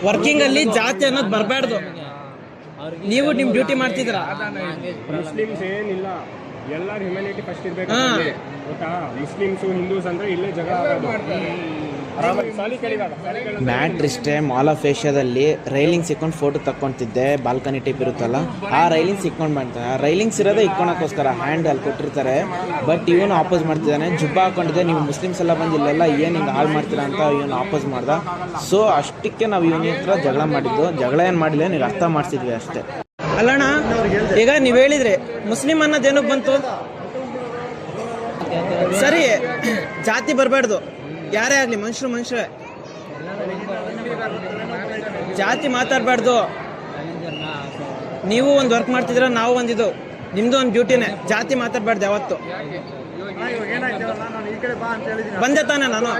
Working ಅಲ್ಲಿ ಜಾತಿ ಅನ್ನೋದು ಬರಬಾರ್ದು. ನೀವು ನಿಮ್ ಡ್ಯೂಟಿ ಮಾಡ್ತಿದ್ದೀರಾ. ಮುಸ್ಲಿಮ್ಸ್ ಏನಿಲ್ಲ, ಎಲ್ಲರೂ ಹ್ಯುಮ್ಯಾನಿಟಿ ಫಸ್ಟ್ ಇರ್ಬೇಕು ಗೊತ್ತಾ. ಮುಸ್ಲಿಮ್ಸು ಹಿಂದೂಸ್ ಅಂದ್ರೆ ಇಲ್ಲೇ ಜಗಳ ಆಗೋದು. ಮ್ಯಾಟ್ರ್ ಇಷ್ಟೇ, ಮಾಲ್ ಆಫ್ ಏಷ್ಯಾದಲ್ಲಿ ರೈಲಿಂಗ್ ಸಿಕ್ಕೊಂಡು ಫೋಟೋ ತಕ್ಕೊಂತಿದ್ದೆ. ಬಾಲ್ಕನಿ ಟೈಪ್ ಇರುತ್ತಲ್ಲ, ಆ ರೈಲಿಂಗ್ ಸಿಕ್ಕೊಂಡು ಮಾಡ್ತಾರೆ. ಆ ರೈಲಿಂಗ್ಸ್ ಇರೋದೇ ಇಕ್ಕೊಳಕ್ಕೋಸ್ಕರ, ಹ್ಯಾಂಡ್ ಅಲ್ಲಿ ಕೊಟ್ಟಿರ್ತಾರೆ. ಬಟ್ ಇವನು ಆಪೋಸ್ ಮಾಡ್ತಿದ್ದಾನೆ, ಜುಬ್ಬ ಹಾಕೊಂಡಿದ್ದೆ. ನೀವು ಮುಸ್ಲಿಮ್ಸ್ ಎಲ್ಲ ಬಂದು ಇಲ್ಲೆಲ್ಲ ಏನು ಹಿಂಗೆ ಹಾಳು ಮಾಡ್ತೀರಾ ಅಂತ ಇವನು ಆಪೋಸ್ ಮಾಡ್ದ. ಸೊ ಅಷ್ಟಕ್ಕೆ ನಾವು ಇವನ ಹತ್ರ ಜಗಳ ಮಾಡಿದ್ದು. ಜಗಳ ಏನು ಮಾಡಿಲ್ಲ, ನೀವು ಅರ್ಥ ಮಾಡಿಸಿದ್ವಿ ಅಷ್ಟೇ. ಅಲ್ಲಣ್ಣ, ಈಗ ನೀವು ಹೇಳಿದ್ರಿ ಮುಸ್ಲಿಂ ಅನ್ನೋದೇನಕ್ಕೆ ಬಂತು? ಸರಿ, ಜಾತಿ ಬರಬಾರ್ದು, ಯಾರೇ ಆಗಲಿ, ಮನುಷ್ಯರೇ ಜಾತಿ ಮಾತಾಡಬಾರ್ದು. ನೀವು ಒಂದು ವರ್ಕ್ ಮಾಡ್ತಿದ್ದೀರ, ನಾವು ಒಂದಿದ್ದು, ನಿಮ್ದು ಒಂದು ಡ್ಯೂಟಿನೇ. ಜಾತಿ ಮಾತಾಡಬಾರ್ದು ಯಾವತ್ತು. ಬಂದೆ ತಾನೆ ನಾನು.